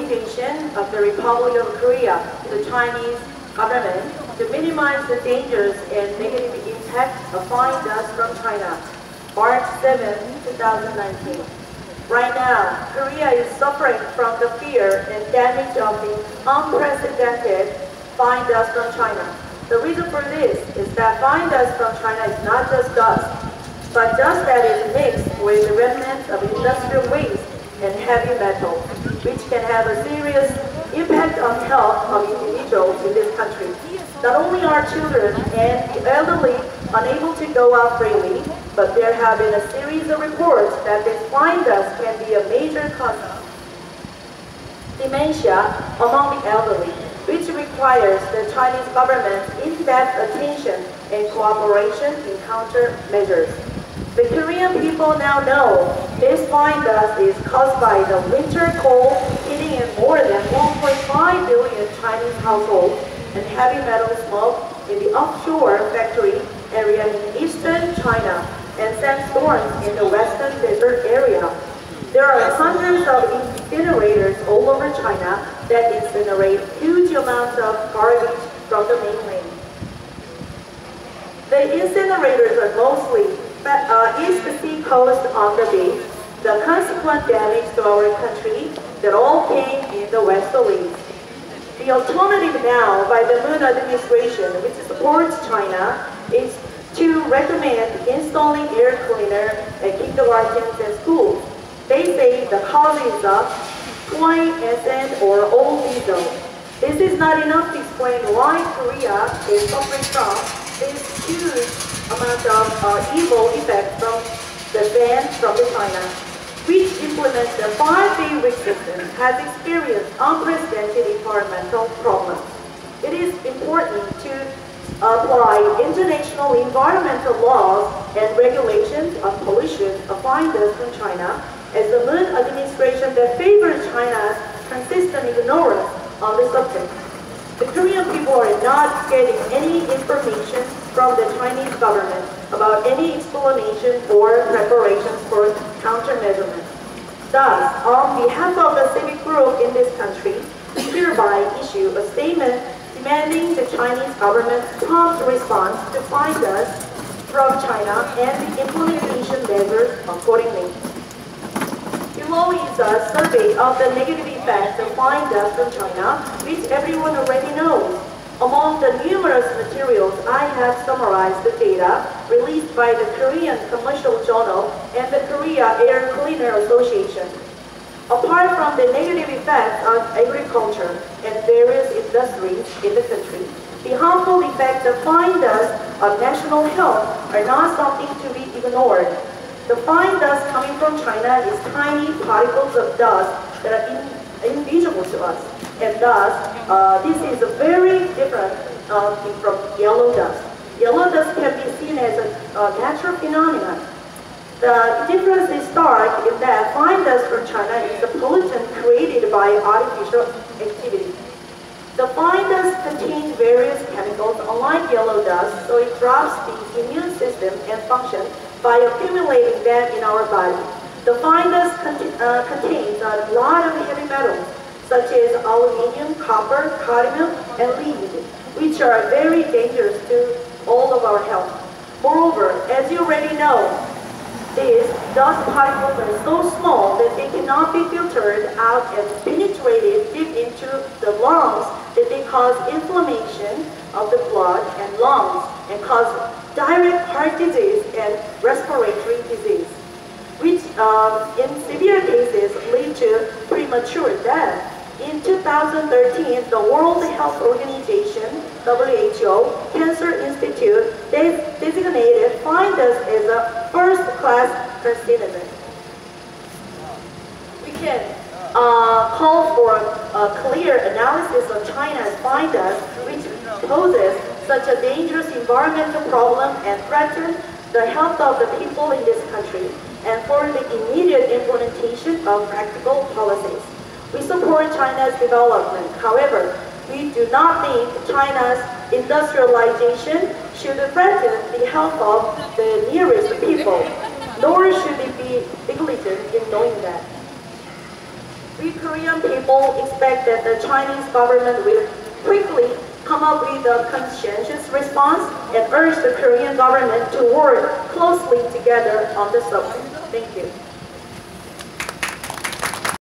invitation of the Republic of Korea to the Chinese government to minimize the dangers and negative impact of fine dust from China, March 7, 2019. Right now, Korea is suffering from the fear and damage of the unprecedented fine dust from China. The reason for this is that fine dust from China is not just dust, but dust that is mixed with the remnants of industrial waste and heavy metals, which can have a serious impact on health of individuals in this country. Not only are children and the elderly unable to go out freely, but there have been a series of reports that this fine dust can be a major cause of dementia among the elderly, which requires the Chinese government's in-depth attention and cooperation in countermeasures. The Korean people now know this fine dust is caused by the winter cold hitting in more than 1.5 billion Chinese households and heavy metal smoke in the offshore factory area in eastern China and sandstorms in the western desert area. There are hundreds of incinerators all over China that incinerate huge amounts of garbage from the mainland. The incinerators are mostly east sea coast on the beach. The consequent damage to our country that all came in the westerlies. The alternative now by the Moon administration, which supports China, is to recommend installing air cleaner at kindergartens and schools. They say the cause is coin, essence, or old diesel. This is not enough to explain why Korea is suffering from this huge amount of evil effect from the ban from China, which implements the 5-day week system, has experienced unprecedented environmental problems. It is important to apply international environmental laws and regulations on pollution of fine dust from China, as the Moon administration that favors China's consistent ignorance on the subject. The Korean people are not getting any information from the Chinese government about any explanation or preparations for countermeasures. Thus, on behalf of the civic group in this country, we hereby issue a statement demanding the Chinese government's prompt response to fine dust from China and the implementation measures accordingly. Below is a survey of the negative effects of fine dust from China, which everyone already knows. Among the numerous materials, I have summarized the data released by the Korean Commercial Journal and the Korea Air Cleaner Association. Apart from the negative effects on agriculture and various industries in the country, the harmful effects of fine dust on national health are not something to be ignored. The fine dust coming from China is tiny particles of dust that are invisible to us. And thus, this is a very different thing from yellow dust. Yellow dust can be seen as a natural phenomenon. The difference is stark in that fine dust from China is a pollutant created by artificial activity. The fine dust contains various chemicals unlike yellow dust, so it drops the immune system and function by accumulating them in our body. The fine dust contains a lot of heavy metals, such as aluminium, copper, cadmium, and lead, which are very dangerous to all of our health. Moreover, as you already know, these dust particles are so small that they cannot be filtered out and penetrated deep into the lungs, that they cause inflammation of the blood and lungs and cause direct heart disease and respiratory disease, which in severe cases lead to premature death. In 2013, the World Health Organization, WHO, Cancer Institute, designated fine dust as a first-class carcinogen. We can call for a clear analysis of China's fine dust, which poses such a dangerous environmental problem and threatens the health of the people in this country, and for the immediate implementation of practical policies. We support China's development. However, we do not think China's industrialization should threaten the health of the nearest people, nor should it be negligent in knowing that. We Korean people expect that the Chinese government will quickly come up with a conscientious response and urge the Korean government to work closely together on the subject. Thank you.